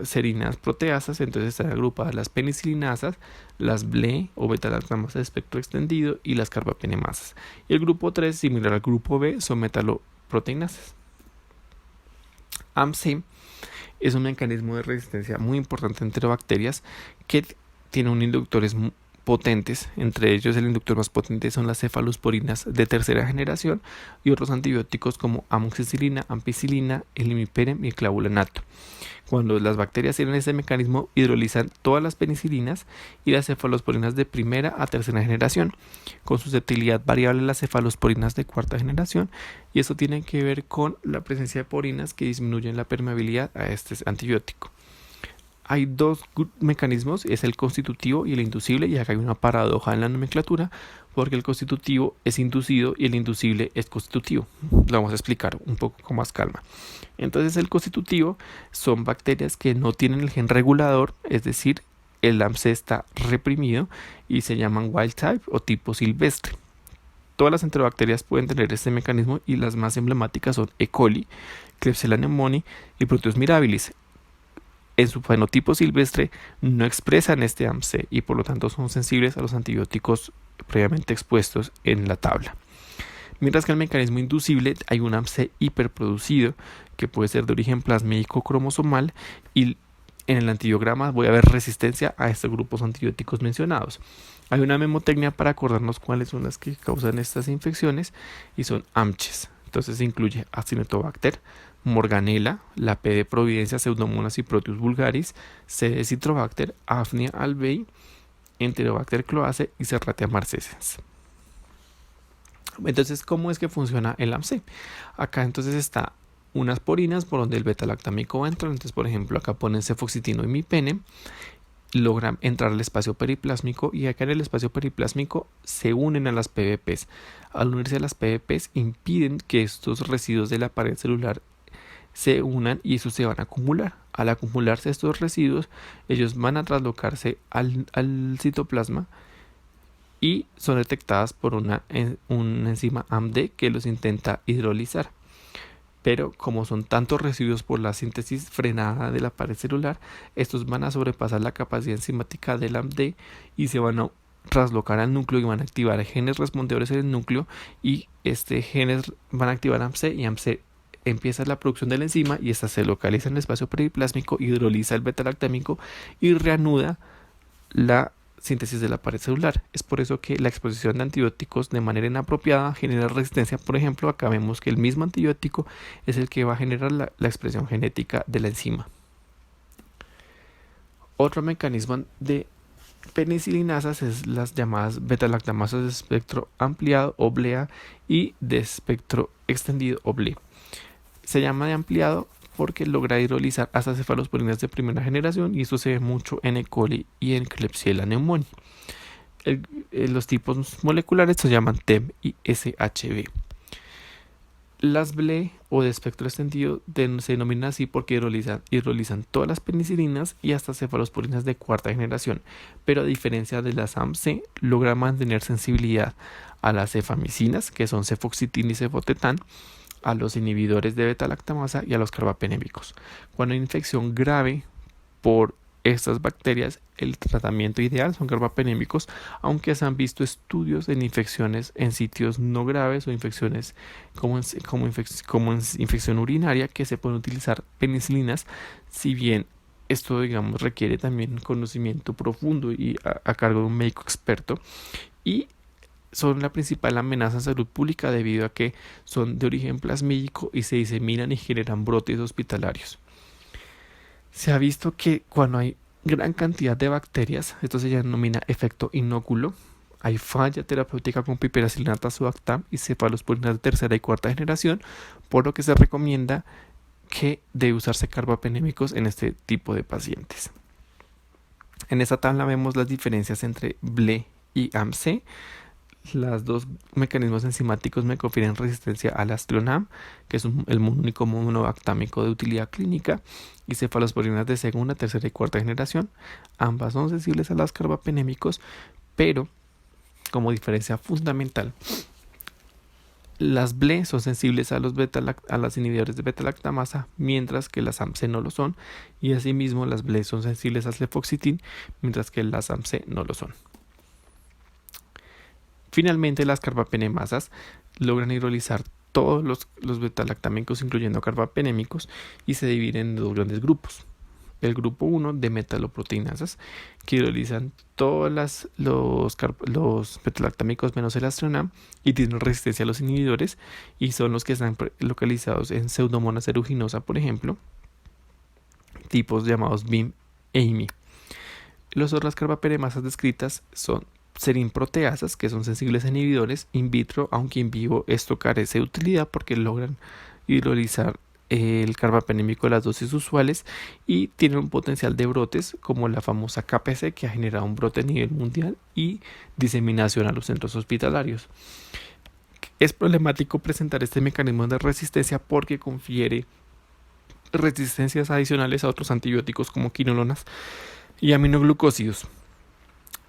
serinas proteasas, entonces están agrupadas las penicilinasas, las BLE o betalactamasas de espectro extendido y las carbapenemasas. Y el grupo 3, similar al grupo B, son metaloproteinasas. AMC es un mecanismo de resistencia muy importante entre bacterias que tiene un inductores potentes. Entre ellos, el inductor más potente son las cefalosporinas de tercera generación y otros antibióticos como amoxicilina, ampicilina, el imipenem y el clavulanato. Cuando las bacterias tienen este mecanismo, hidrolizan todas las penicilinas y las cefalosporinas de primera a tercera generación, con susceptibilidad variable a las cefalosporinas de cuarta generación, y eso tiene que ver con la presencia de porinas que disminuyen la permeabilidad a este antibiótico. Hay dos mecanismos, es el constitutivo y el inducible, y acá hay una paradoja en la nomenclatura, porque el constitutivo es inducido y el inducible es constitutivo. Lo vamos a explicar un poco con más calma. Entonces, el constitutivo son bacterias que no tienen el gen regulador, es decir, el AMC está reprimido y se llaman wild type o tipo silvestre. Todas las enterobacterias pueden tener este mecanismo y las más emblemáticas son E. coli, Klebsiella pneumoniae y Proteus mirabilis. En su fenotipo silvestre no expresan este AMC y por lo tanto son sensibles a los antibióticos previamente expuestos en la tabla. Mientras que en el mecanismo inducible hay un AMC hiperproducido que puede ser de origen plasmídico cromosomal, y en el antibiograma voy a ver resistencia a estos grupos antibióticos mencionados. Hay una memotecnia para acordarnos cuáles son las que causan estas infecciones y son AMCHES. Entonces incluye Acinetobacter, Morganella, la P. de Providencia, Pseudomonas y Proteus vulgaris, C. de Citrobacter, Hafnia albei, Enterobacter cloacae y Serratia marcescens. Entonces, ¿cómo es que funciona el AMC? Acá entonces está unas porinas por donde el betalactámico va a entrar. Entonces, por ejemplo, acá ponen cefoxitino y imipenem. logran entrar al espacio periplásmico y acá en el espacio periplásmico se unen a las PVPs. Al unirse a las PVPs impiden que estos residuos de la pared celular se unan y estos se van a acumular. Al acumularse estos residuos, ellos van a traslocarse al citoplasma y son detectadas por una enzima AMD que los intenta hidrolizar. Pero como son tantos residuos por la síntesis frenada de la pared celular, estos van a sobrepasar la capacidad enzimática del AMD y se van a traslocar al núcleo y van a activar genes respondedores en el núcleo y genes van a activar AMC y AMC empieza la producción de la enzima y esta se localiza en el espacio periplásmico, hidroliza el beta-lactámico y reanuda la síntesis de la pared celular. Es por eso que la exposición de antibióticos de manera inapropiada genera resistencia. Por ejemplo, acá vemos que el mismo antibiótico es el que va a generar la expresión genética de la enzima. Otro mecanismo de penicilinasas es las llamadas beta-lactamasas de espectro ampliado o BLEA y de espectro extendido o BLE. Se llama de ampliado porque logra hidrolizar hasta cefalosporinas de primera generación y esto se ve mucho en E. coli y en Klebsiella pneumoniae. Los tipos moleculares se llaman TEM y SHB. Las BLE o de espectro extendido se denominan así porque hidrolizan todas las penicilinas y hasta cefalosporinas de cuarta generación, pero a diferencia de las AMC, logra mantener sensibilidad a las cefamicinas, que son cefoxitin y cefotetán, a los inhibidores de beta-lactamasa y a los carbapenémicos. Cuando hay infección grave por estas bacterias, el tratamiento ideal son carbapenémicos, aunque se han visto estudios en infecciones en sitios no graves o infecciones como infección urinaria que se pueden utilizar penicilinas, si bien esto requiere también conocimiento profundo y a cargo de un médico experto, y son la principal amenaza en salud pública debido a que son de origen plasmídico y se diseminan y generan brotes hospitalarios. Se ha visto que cuando hay gran cantidad de bacterias, esto se denomina efecto inóculo, hay falla terapéutica con piperacilinato, azobactam y cefalosporinas de tercera y cuarta generación, por lo que se recomienda que debe usarse carbapenémicos en este tipo de pacientes. En esta tabla vemos las diferencias entre BLE y AMC. Los dos mecanismos enzimáticos me confieren resistencia al Astrionam, que es el único monobactámico de utilidad clínica, y cefalosporinas de segunda, tercera y cuarta generación. Ambas son sensibles a los carbapenémicos, pero como diferencia fundamental, las BLE son sensibles a las inhibidores de beta-lactamasa, mientras que las AMC no lo son, y asimismo las BLE son sensibles al cefoxitin, mientras que las AMC no lo son. Finalmente, las carbapenemasas logran hidrolizar todos los beta-lactámicos, incluyendo carbapenémicos, y se dividen en dos grandes grupos. El grupo 1 de metaloproteinasas, que hidrolizan todos los beta-lactámicos menos el Astrionam y tienen resistencia a los inhibidores, y son los que están localizados en Pseudomonas aeruginosa, por ejemplo, tipos llamados BIM e IMI. Las otras carbapenemasas descritas son serinproteasas, que son sensibles a inhibidores in vitro, aunque in vivo esto carece de utilidad porque logran hidrolizar el carbapenémico de las dosis usuales y tienen un potencial de brotes como la famosa KPC, que ha generado un brote a nivel mundial y diseminación a los centros hospitalarios. Es problemático presentar este mecanismo de resistencia porque confiere resistencias adicionales a otros antibióticos como quinolonas y aminoglucósidos,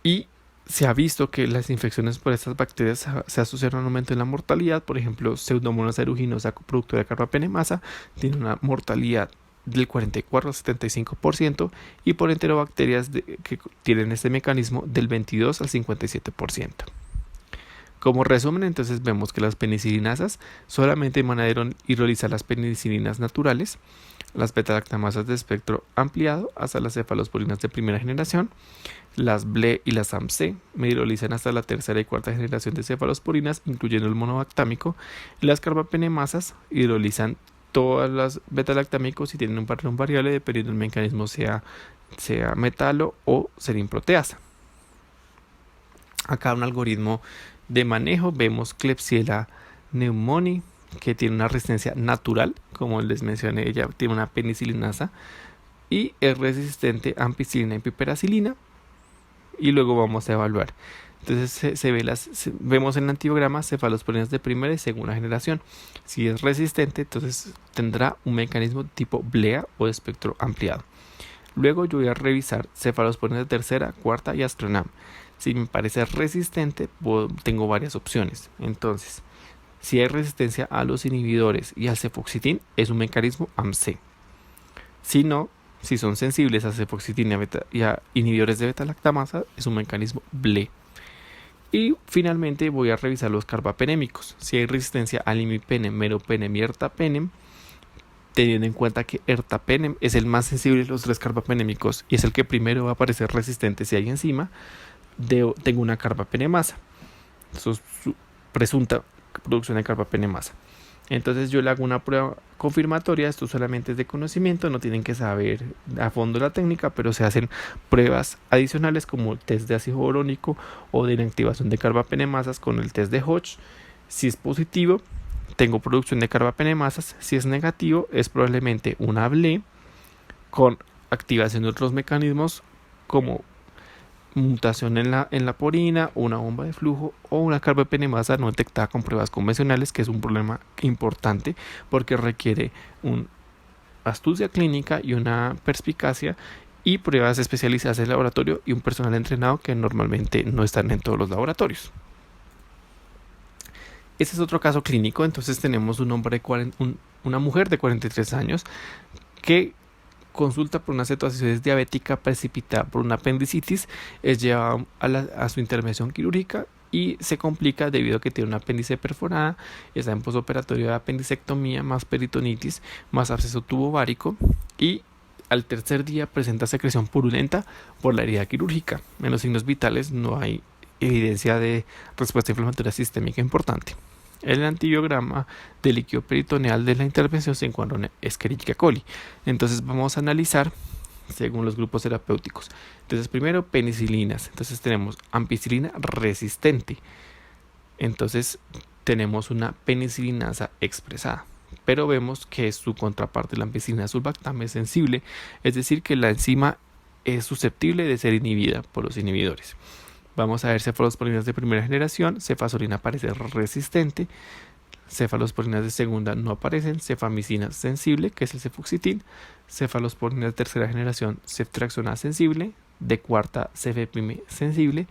y se ha visto que las infecciones por estas bacterias se asocian a un aumento en la mortalidad. Por ejemplo, Pseudomonas aeruginosa, coproductora de carbapenemasa, tiene una mortalidad del 44 al 75%, y por enterobacterias que tienen este mecanismo del 22 al 57%. Como resumen, entonces vemos que las penicilinasas solamente van a hidrolizar las penicilinas naturales, las beta-lactamasas de espectro ampliado hasta las cefalosporinas de primera generación, las BLE y las AMC hidrolizan hasta la tercera y cuarta generación de cefalosporinas, incluyendo el monobactámico, y las carbapenemasas hidrolizan todas las beta-lactámicos y tienen un patrón variable dependiendo del mecanismo, sea metalo o serinproteasa. Acá un algoritmo de manejo, vemos Klebsiella pneumoniae, que tiene una resistencia natural, como les mencioné, ella tiene una penicilinasa y es resistente a ampicilina y piperacilina, y luego vamos a evaluar. Entonces vemos en el antibiograma cefalosporinas de primera y segunda generación. Si es resistente, entonces tendrá un mecanismo tipo BLEA o de espectro ampliado. Luego yo voy a revisar cefalosporinas de tercera, cuarta y Astronam. Si me parece resistente, tengo varias opciones. Entonces, si hay resistencia a los inhibidores y al cefoxitin, es un mecanismo AMC. Si no, si son sensibles a cefoxitin y a inhibidores de beta-lactamasa, es un mecanismo BLE. Y finalmente voy a revisar los carbapenémicos. Si hay resistencia al imipenem, meropenem y ertapenem, teniendo en cuenta que ertapenem es el más sensible de los 3 carbapenémicos y es el que primero va a aparecer resistente si hay enzima, tengo una carbapenemasa. Eso es su presunta producción de carbapenemasa. Entonces yo le hago una prueba confirmatoria. Esto solamente es de conocimiento, no tienen que saber a fondo la técnica, pero se hacen pruebas adicionales como el test de ácido borónico o de inactivación de carbapenemasas con el test de Hodge. Si es positivo, tengo producción de carbapenemasas. Si es negativo, es probablemente una BLE con activación de otros mecanismos como mutación en la porina, una bomba de flujo o una carbapenemasa no detectada con pruebas convencionales, que es un problema importante porque requiere una astucia clínica y una perspicacia y pruebas especializadas en el laboratorio y un personal entrenado que normalmente no están en todos los laboratorios. Este es otro caso clínico. Entonces tenemos una mujer de 43 años que consulta por una cetoacidosis diabética precipitada por una apendicitis, es llevada a su intervención quirúrgica y se complica debido a que tiene un apéndice perforada, está en posoperatorio de apendicectomía, más peritonitis, más absceso tubovárico y al tercer día presenta secreción purulenta por la herida quirúrgica. En los signos vitales no hay evidencia de respuesta inflamatoria sistémica importante. En el antibiograma del líquido peritoneal de la intervención se encuentra una Escherichia coli. Entonces vamos a analizar según los grupos terapéuticos. Entonces primero penicilinas. Entonces tenemos ampicilina resistente. Entonces tenemos una penicilinasa expresada. Pero vemos que su contraparte, la ampicilina sulbactam, es sensible. Es decir, que la enzima es susceptible de ser inhibida por los inhibidores. Vamos a ver cefalosporinas de primera generación. Cefazolina aparece resistente. Cefalosporinas de segunda no aparecen. Cefamicina sensible, que es el cefoxitin. Cefalosporinas de tercera generación, ceftriaxona sensible. De cuarta, cefepime sensible.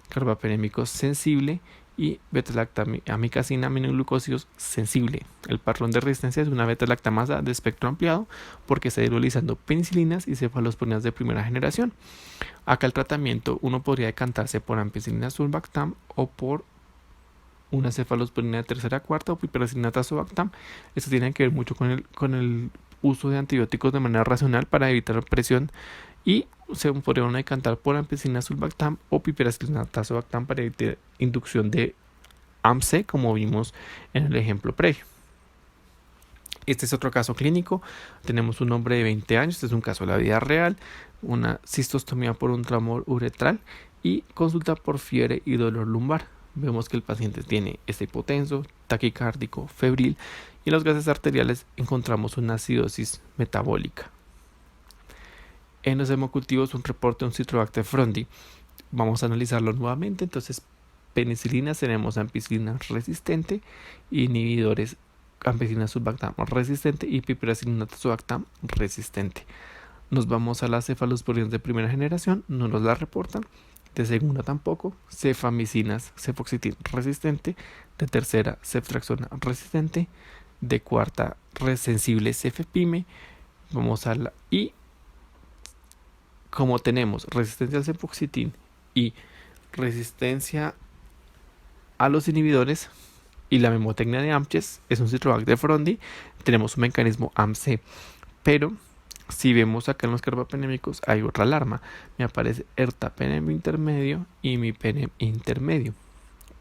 Carbapenémicos sensible. Y beta-lactamicacina aminoglucósidos sensible. El patrón de resistencia es una beta-lactamasa de espectro ampliado porque está hidrolizando penicilinas y cefalosporinas de primera generación. Acá el tratamiento uno podría decantarse por ampicilina sulbactam o por una cefalosporina de tercera cuarta o piperacilina tazobactam. Esto tiene que ver mucho con el uso de antibióticos de manera racional para evitar presión y se podría uno decantar por ampicilina sulbactam o piperacilina tazobactam para evitar inducción de AMC, como vimos en el ejemplo previo. Este es otro caso clínico. Tenemos un hombre de 20 años, este es un caso de la vida real, una cistostomía por un tremor uretral y consulta por fiebre y dolor lumbar. Vemos que el paciente tiene hipotenso, taquicárdico, febril y en los gases arteriales encontramos una acidosis metabólica. En los hemocultivos un reporte de un Citrobacter frondi. Vamos a analizarlo nuevamente. Entonces penicilinas tenemos ampicilina resistente, inhibidores ampicilina sulbactam resistente y piperacilina tazobactam resistente. Nos vamos a las cefalosporinas de primera generación, no nos la reportan. De segunda tampoco. Cefamicinas, cefoxitin resistente. De tercera, ceftriaxona resistente. De cuarta, sensible cefepime. Vamos a la y como tenemos resistencia al cefoxitin y resistencia a los inhibidores y la memotecnia de Amches es un Citrobacter frondi, tenemos un mecanismo AMC, pero si vemos acá en los carbapenémicos hay otra alarma, me aparece ertapenem intermedio y imipenem intermedio,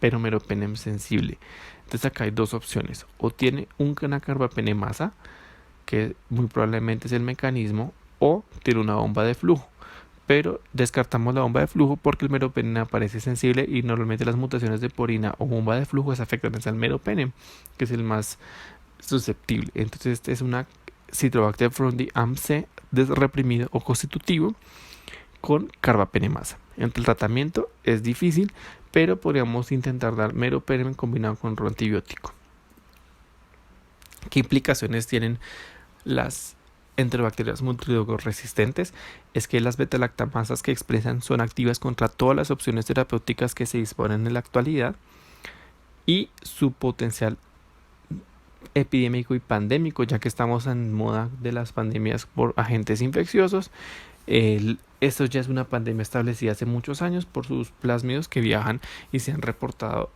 pero meropenem sensible. Entonces acá hay dos opciones, o tiene una carbapenemasa, que muy probablemente es el mecanismo, o tiene una bomba de flujo. Pero descartamos la bomba de flujo porque el meropenem aparece sensible y normalmente las mutaciones de porina o bomba de flujo afectan al meropenem, que es el más susceptible. Entonces este es una Citrobacter frondi AMC desreprimido o constitutivo con carbapenemasa. Entre el tratamiento es difícil, pero podríamos intentar dar meropenem combinado con otro antibiótico. ¿Qué implicaciones tienen las enterobacterias multidrogos-resistentes? Es que las beta-lactamasas que expresan son activas contra todas las opciones terapéuticas que se disponen en la actualidad, y su potencial epidémico y pandémico, ya que estamos en moda de las pandemias por agentes infecciosos. Esto ya es una pandemia establecida hace muchos años por sus plásmidos que viajan, y se han reportado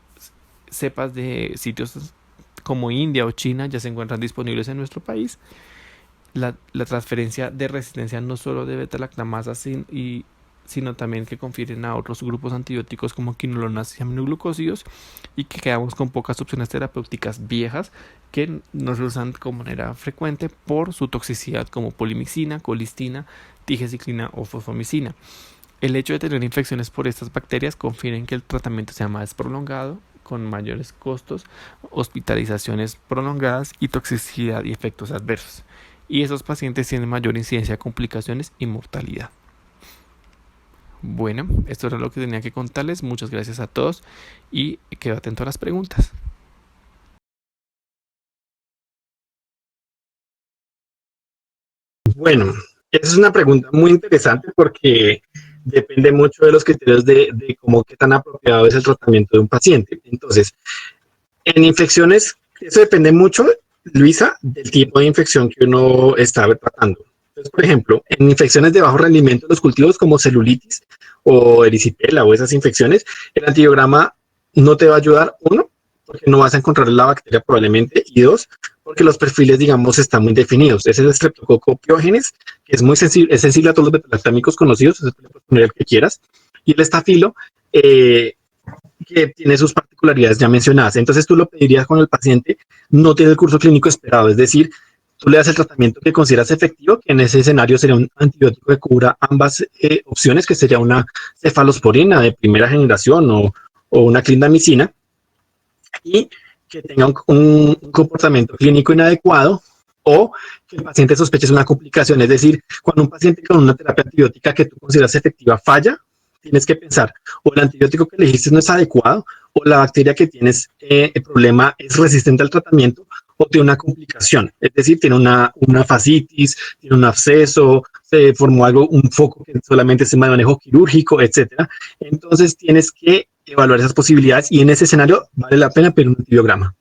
cepas de sitios como India o China ya se encuentran disponibles en nuestro país. La transferencia de resistencia no solo de beta-lactamasas sino también que confieren a otros grupos antibióticos como quinolonas y aminoglucósidos, y que quedamos con pocas opciones terapéuticas viejas que no se usan como manera frecuente por su toxicidad, como polimixina, colistina, tigeciclina o fosfomicina. El hecho de tener infecciones por estas bacterias confiere en que el tratamiento sea más prolongado, con mayores costos, hospitalizaciones prolongadas y toxicidad y efectos adversos. Y esos pacientes tienen mayor incidencia de complicaciones y mortalidad. Bueno, esto era lo que tenía que contarles. Muchas gracias a todos y quedo atento a las preguntas. Bueno, esa es una pregunta muy interesante porque depende mucho de los criterios de cómo qué tan apropiado es el tratamiento de un paciente. Entonces, en infecciones, eso depende mucho, Luisa, del tipo de infección que uno está tratando. Entonces, por ejemplo, en infecciones de bajo rendimiento de los cultivos como celulitis o erisipela o esas infecciones, el antibiograma no te va a ayudar, uno, porque no vas a encontrar la bacteria probablemente, y dos, porque los perfiles, digamos, están muy definidos. Ese es el Streptococcus pyogenes, que es muy sensible, es sensible a todos los betalactámicos conocidos, ese puedes poner el que quieras, y el estafilo, que tiene sus particularidades ya mencionadas. Entonces tú lo pedirías con el paciente, no tiene el curso clínico esperado, es decir, tú le das el tratamiento que consideras efectivo, que en ese escenario sería un antibiótico que cubra ambas opciones, que sería una cefalosporina de primera generación o una clindamicina, y que tenga un comportamiento clínico inadecuado, o que el paciente sospeche una complicación. Es decir, cuando un paciente con una terapia antibiótica que tú consideras efectiva falla, tienes que pensar, o el antibiótico que elegiste no es adecuado, o la bacteria que tienes el problema es resistente al tratamiento, o tiene una complicación, es decir, tiene una fascitis, tiene un absceso, se formó algo, un foco que solamente es de manejo quirúrgico, etcétera. Entonces tienes que evaluar esas posibilidades, y en ese escenario vale la pena pedir un antibiograma.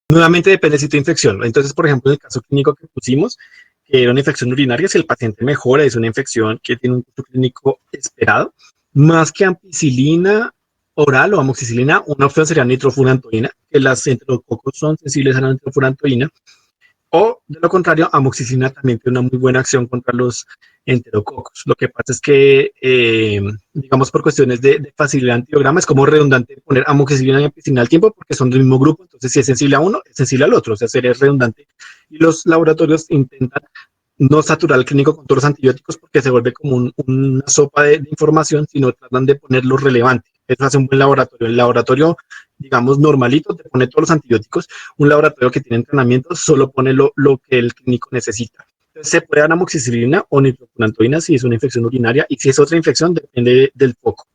Nuevamente depende del sitio de infección. Entonces, por ejemplo, en el caso clínico que pusimos, que era una infección urinaria, si el paciente mejora, es una infección que tiene un curso clínico esperado, más que ampicilina oral o amoxicilina, una opción sería nitrofurantoína, que las enterococos son sensibles a la nitrofurantoína, o de lo contrario, amoxicilina también tiene una muy buena acción contra los enterococos. Lo que pasa es que, digamos, por cuestiones de facilidad de antibiograma, es como redundante poner amoxicilina y ampicilina al tiempo, porque son del mismo grupo. Entonces, si es sensible a uno, es sensible al otro. O sea, sería redundante. Y los laboratorios intentan no saturar el clínico con todos los antibióticos, porque se vuelve como una sopa de información, sino tratan de poner lo relevante. Eso hace un buen laboratorio. El laboratorio, digamos, normalito, te pone todos los antibióticos. Un laboratorio que tiene entrenamiento solo pone lo que el clínico necesita. Entonces, se puede dar amoxicilina o nitrofurantoína si es una infección urinaria, y si es otra infección, depende del foco.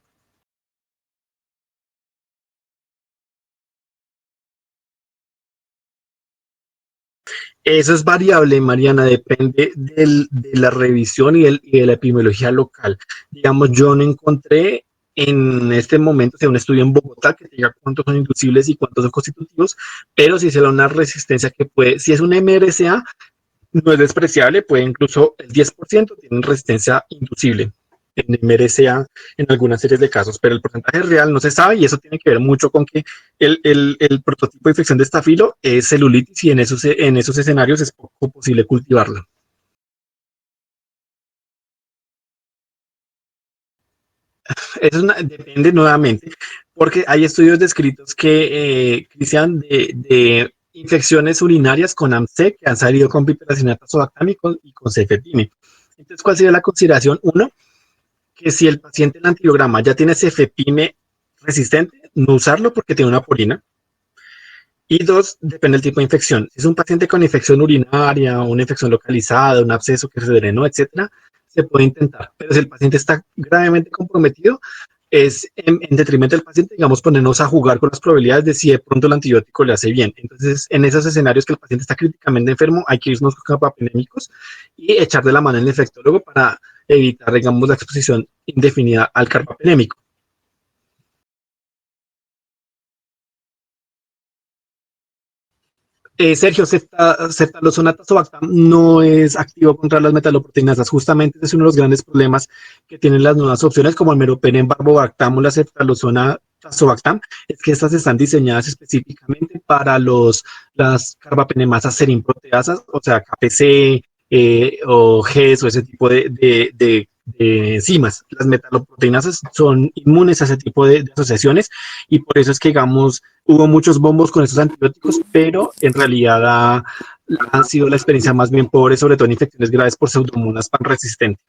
Eso es variable, Mariana, depende de la revisión y de la epidemiología local. Digamos, yo no encontré en este momento, o sea, un estudio en Bogotá que diga cuántos son inducibles y cuántos son constitutivos, pero si se da una resistencia que puede, si es una MRSA, no es despreciable, puede incluso el 10% tienen resistencia inducible en MRSA en algunas series de casos, pero el porcentaje real no se sabe, y eso tiene que ver mucho con que el prototipo de infección de estafilo es celulitis, y en esos escenarios es poco posible cultivarlo. Depende nuevamente, porque hay estudios descritos que, Cristian, de infecciones urinarias con AMSE que han salido con piperacinato, sobactam y con cefepime. Entonces, ¿cuál sería la consideración? Uno, que si el paciente en el antibiograma ya tiene cefepime resistente, no usarlo porque tiene una purina. Y dos, depende del tipo de infección. Si es un paciente con infección urinaria, una infección localizada, un absceso que se drenó, etcétera, se puede intentar. Pero si el paciente está gravemente comprometido, es en detrimento del paciente, digamos, ponernos a jugar con las probabilidades de si de pronto el antibiótico le hace bien. Entonces, en esos escenarios que el paciente está críticamente enfermo, hay que irnos con carbapenémicos y echar de la mano al infectólogo para evitar, digamos, la exposición indefinida al carbapenémico. Sergio, ceftalosporin tazobactam no es activo contra las metaloproteinasas. Justamente ese es uno de los grandes problemas que tienen las nuevas opciones como el meropenem barbobactam o la ceftalosporin tazobactam, es que estas están diseñadas específicamente para las carbapenemasas serin-proteasas, o sea, KPC o GES o ese tipo de enzimas. Las metaloproteinasas son inmunes a ese tipo de asociaciones y por eso es que, digamos, hubo muchos bombos con estos antibióticos, pero en realidad ha sido la experiencia más bien pobre, sobre todo en infecciones graves por pseudomonas pan resistente.